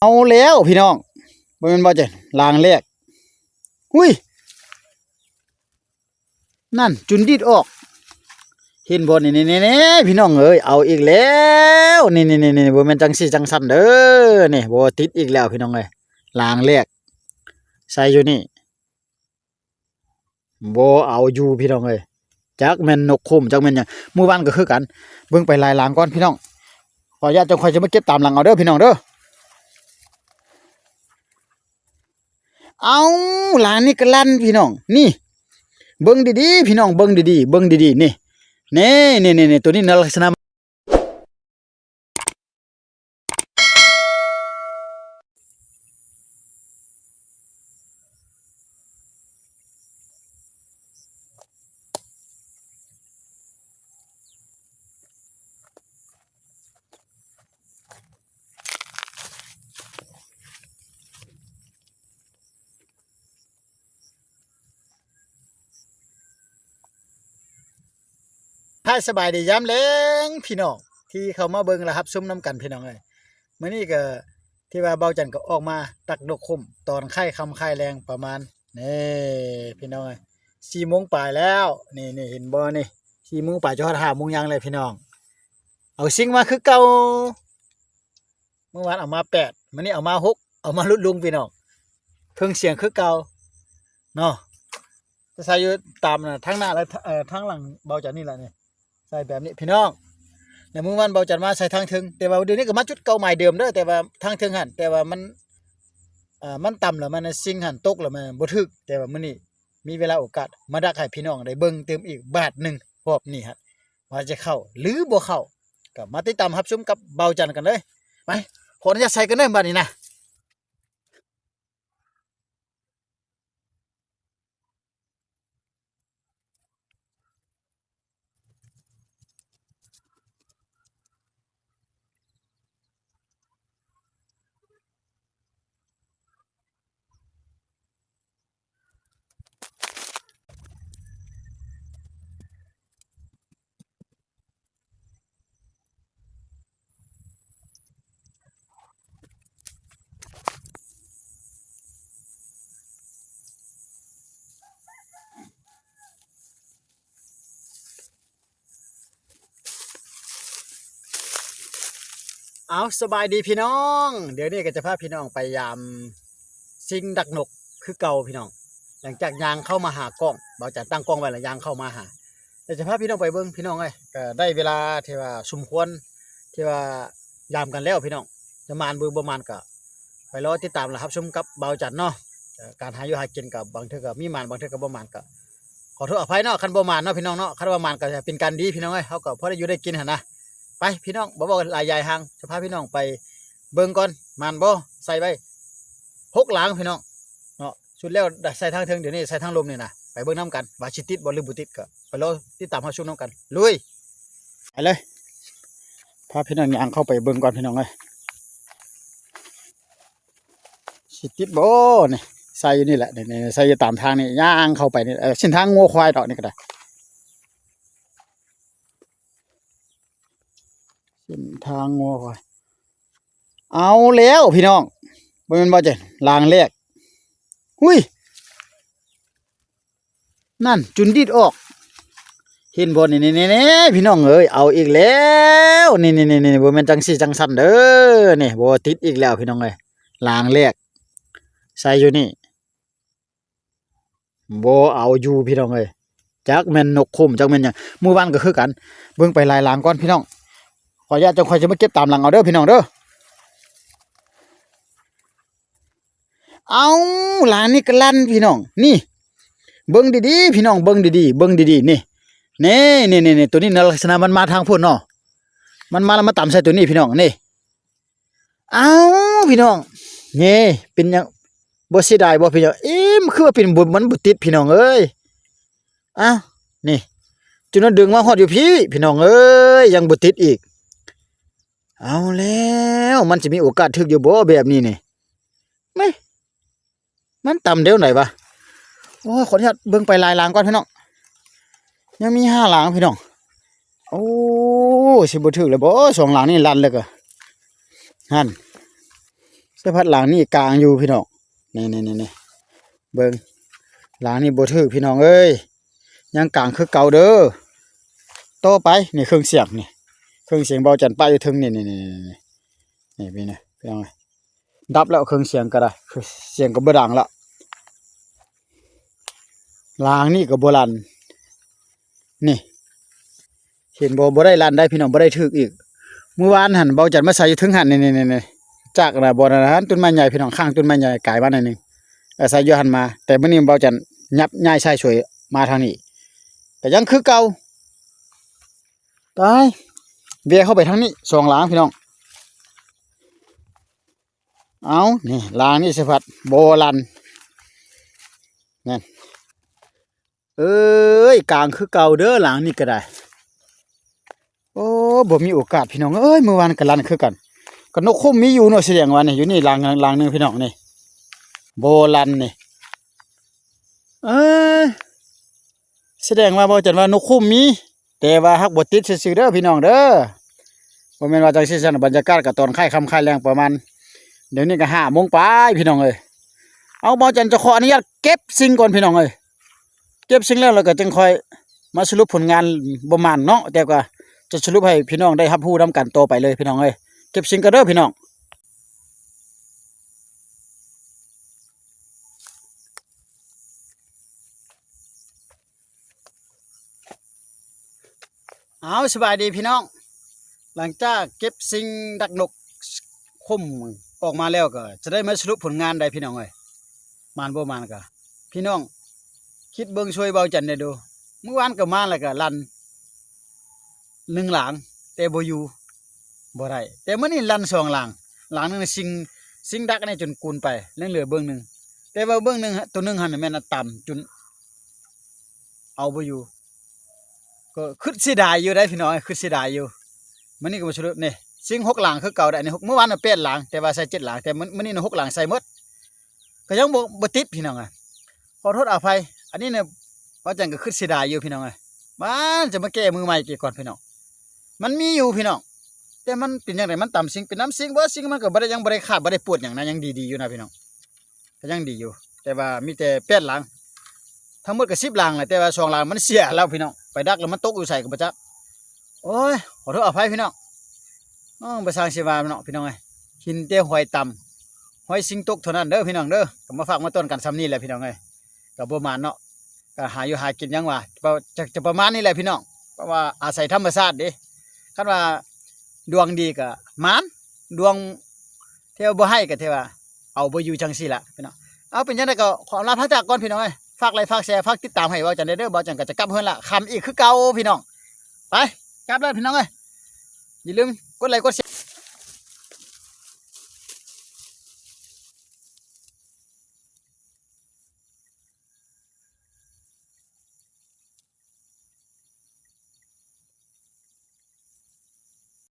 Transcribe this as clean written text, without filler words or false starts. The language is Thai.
เอาแล้วพี่น้องบ่แม่นบ่จ้ะลางแรกหุ้ยนั่นจุนดิดออกเห็นบ่นี่ๆๆพี่น้องเอ้ยเอาอีกแล้วนี่ๆๆบ่แม่นจังซี่จังซั่นเด้อนี่บ่ติดอีกแล้วพี่น้องเอ้ยลางแรกใส่อยู่นี่บ่เอาอยู่พี่น้องเอ้ยจักแม่นนกคุ้มจักแม่นหยังมื้อวานก็คือกันเบิ่งไปลายลางก่อนพี่น้องขออนุญาตจังค่อยจะมาเก็บตามหลังเอาเด้อพี่น้องเด้อเอาลางนี่ก็ลั่นพี่น้องนี่เบิ่งดีๆพี่น้องเบิ่งดีๆเบิ่งดีๆนี่นี่ตัวนี้ลักษณะถ้าสบายดียามแลงพี่น้องที่เข้ามาเบิ่งแล้วครับซุ่มน้ำกันพี่น้องเอ้ยมื้อนี้ก็ที่ว่าเบาจันก็ออกมาตักดอกคุมตอนค่ำค่ายแรงประมาณนี่พี่น้องเอ้ย4โมงปลายแล้วนี่เห็นบ่นี่4โมงปลายจนฮอด5โมงยังเลยพี่น้องเอาซิงมาคือเก่าเมื่อวานเอามา8มื้อนี้เอามา6เอามาลดลงพี่น้องเครื่องเสียงคือเก่าเนาะจะใส่อยู่ตามน่ะทั้งหน้าและทั้งหลังเบาจันนี่แหละนี่ใส่แบบนี้พี่น้องในมื้อวันเบาจันมาใส่ทางถึงแต่ว่าเดี๋ยวนี้ก็มาจุดเก่าใหม่เดิมเด้อแต่ว่าทางถึงหั่นแต่ว่ามันต่ำแล้วมันซิงหั่นตกแล้วมันบ่ถึกแต่ว่ามื้อนี้มีเวลาโอกาสมาดักให้พี่น้องได้เบิ่งเติมอีกบาทหนึงรอบนี้ฮะว่าจะเข้าหรือบ่เข้าก็มาติดตามรับชมกับเบาจันกันเลยไปขออนุญาตใส่กันเด้อบัดนี้นะเอาสบายดีพี่น้องเดี๋ยวนี้ก็จะพาพี่น้องไปยามซิงดักนกคือเก่าพี่น้องหลังจากยางเข้ามาหากล้องเบาจันตั้งกล้องไว้แล้วยางเข้ามาหาเดี๋ยวจะพาพี่น้องไปเบิ่งพี่น้องเอ้ยก็ได้เวลาที่ว่าสมควรที่ว่ายามกันแล้วพี่น้องจะมานเบิ่งบ่มานก็ไปรอติดตามแล้วครับชมกับเบาจันเนาะการหาอยู่หากินกับบางเทื่อก็มีมานบางเทื่อก็บ่มานก็ขอโทษอภัยเนาะคันบ่มานเนาะพี่น้องเนาะคันว่ามานก็จะเป็นการดีพี่น้องเอ้ยเฮาก็พอได้อยู่ได้กินหั่นนะไปพี่น้องบ่หลายยายห่างจะพาพี่น้องไปเบิ่งก่อนมานบ่ใส่ไว้6หลังพี่น้องเนาะสุดแล้วใส่ทางเทิงเดี๋ยวนี้ใส่ทางลมนี่นะไปเบิ่งนํกันว่าสิติดบ่หรือบ่ติดก็ไปรอติดตามรับชมนํกันลุยไปเลยพาพี่น้องย่างเข้าไปเบิ่งก่อนพี่น้องเอ้ยสิติดบ่นี่ใส่อยู่นี่แหละนี่ใส่อยู่ตามทางนี่ย่างเข้าไปนี่เส้นทางงัวควายดอกนี่ก็ได้เส้นทางงัวควายเอาแล้วพี่น้องบ่แม่นบ่จ้ะลางแรกหุ้ยนั่นจุนดิดออกเห็นบ่นี่ๆๆพี่น้องเอ้ยเอาอีกแล้วนี่บ่แม่นจังซี่จังซั่นเด้อนี่บ่ติดอีกแล้วพี่น้องเอ้ยลางแรกใส่อยู่นี่บ่เอาอยู่พี่น้องเอ้ยจักแม่นนกคุ้มจักแม่นหยังมื้อวานก็คือกันเบิ่งไปลายลางก่อนพี่น้องขออนุญาตจังค่อยจะมาเก็บตามหลังเอาเด้อพี่น้องเด้อเอาลางนี่ก็ลั่นพี่น้องนี่เบิ่งดีๆพี่น้องเบิ่งดีๆเบิ่งดีๆนี่ตัวนี้ลักษณะมันมาทางพุ่นเนาะมันมาแล้วมาต่ำใส่ตัวนี้พี่น้องนี่เอาพี่น้องนี่เป็นหยังบ่เสียดายบ่พี่น้องมันคือว่าเป็นบุญมันบ่ติดพี่น้องเอ้ยอ้าวนี่จนว่าดึงมาฮอดอยู่พี่น้องเอ้ยยังบ่ติดอีกเอาแล้วมันจะมีโอกาสถึกอยู่บ่แบบนี้นี่ไม่มันต่ำเดี๋ยวไหนวะโอ้ยขออนุญาตเบิ่งไปลายหลังก่อนพี่น้องยังมี5หลังพี่น้องโอ้สิบ่ถึกเลยบ่2หลังนี่ลั่นเลยก็หั่น เสื้อพัดหลังนี่กลางอยู่พี่น้องนี่เบิ่งหลังนี่บ่ถึกพี่น้องเอ้ยยังกลางคือเก่าเด้อโตไปนี่เครื่องเสียงนี่เครื่องเสียงเบาจันป้าอยู่ถึงนี่พี่นะพี่น้องดับแล้วเครื่องเสียงก็ได้เสียงก็บ่ดังละหลังนี่ก็บ่ลั่นนี่เห็นบ่ได้ลั่นได้พี่น้องบ่ได้ถึกอีกเมื่อวานหั่นเบาจันมาใส่อยู่ถึงหั่นนี่จากน่ะบ่นะต้นไม้ใหญ่พี่น้องข้างต้นไม้ใหญ่กลายมาหน่อยนึงใส่อยู่หั่นมาแต่มื้อนี้เบาจันยับย้ายใส่ช่วยมาทางนี้แต่ยังคือเก่าตายเวียเข้าไปทางนี้สองหลังพี่น้องเอานี่หลังนี่สิพัดโบลันนั่นเอ้ยกลางคือเก่าเด้อหลังนี่ก็ได้โอ้บ่มีโอกาสพี่น้องเอ้ยเมื่อวานก็ลั่นคือกันก็นกคุ้มมีอยู่เนาะแสดงว่านี่อยู่นี่หลังนึงพี่น้องนี่โบลันนี่เอ้ยแสดงว่าบ่จันว่านกคุ้มมีแต่ว่าฮักบ่ติดซื่อๆเด้อพี่น้องเด้อบ่แม่นว่าจังซี่ซั่นบรรยากาศก็ตอนค่ำค่ายแรงประมาณเดี๋ยวนี้ก็5 โมงไปพี่น้องเอ้ยเอาบ่จันจะขออนุญาตเก็บสิ่งก่อนพี่น้องเอ้ยเก็บสิ่งแล้วก็จึงค่อยมาสรุปผลงานบ่มานเนาะแต่ก็จะสรุปให้พี่น้องได้รับรู้นํกันต่อไปเลยพี่น้องเอ้ยเก็บสิ่งก็เด้อพี่น้องเอาสบายดีพี่น้องหลังจากเก็บสิ่งดักนกคมออกมาแล้วก็จะได้มาสรุปผลงานได้พี่น้องเอ้ยมานบ่มานก็พี่น้องคิดเบิ่งช่วยเบาจันได้ดูเมื่อวานก็มาแล้วก็ลั่น1 หลังแต่บ่อยู่บ่ได้แต่มื้อนี้ลั่น2 หลังนึงสิ่งดักนี่จนกูนไปเหลือเบิ่งหนึงแต่ว่าเบิ่งหนึงตัวหนึงหั่นแม่นต่ำจนเอาบ่อยู่ก็คิดเสียดายอยู่ได้พี่น้องคิดเสียดายอยู่มื้อนี้ก็มาสรุปนี่สิ่ง6 หลังคือเก่าได้นี่6เมื่อวานน่ะ8 หลังแต่ว่าใส่7 หลังแต่มื้อนี้น่ะ6 หลังใส่หมดก็ยังบ่ติดพี่น้องอ่ะขอโทษอภัยอันนี้เนี่ยว่าจังก็คิดเสียดายอยู่พี่น้องเอ้ยมันจะมาแก้มือใหม่กี่ก่อนพี่น้องมันมีอยู่พี่น้องแต่มันเป็นจังไดมันต่ำสิ่งเป็นน้ำสิ่งบ่สิ่งมันก็บ่ได้ยังบ่ได้ขาดบ่ได้ปวดหยังนะยังดีๆอยู่นะพี่น้องก็ยังดีอยู่แต่ว่ามีแต่8 หลังทั้งหมดก็10 หลังแหละแต่ว่า2 หลังมันเสียแล้วพี่น้องไปดักแล้วมันตกอยู่ใส่ก็บ่จักโอ้ยขอโทษอภัยพี่น้องบ่สร้างสิว่าเนาะพี่น้องเอ้ยกินแต่หอยต่ำหอยสิงตกเท่านั้นเด้อพี่น้องเด้อก็มาฝากมาต้นกันซ้ำนี้แหละพี่น้องเอ้ยก็บ่มานเนาะก็หาอยู่หากินยังว่าจะประมาณนี้แหละพี่น้องเพราะว่าอาศัยธรรมชาติเด้คันว่าดวงดีก็มานดวงเที่ยวบ่ให้ก็เที่ว่าเอาบ่อยู่จังซี่ล่ะพี่น้องเอาเป็นจังได๋ก็ขอลาพระจากก่อนพี่น้องเอ้ยฝากไลค์ฝากแชร์ฝากติดตามให้เว้าจังได๋เด้อเว้าจังก็จะกลับเฮือนละค่ำอีกคือเก่าพี่น้องไปกลับแล้วพี่น้องเอ้ยอย่าลืมกดไลค์กดแชร์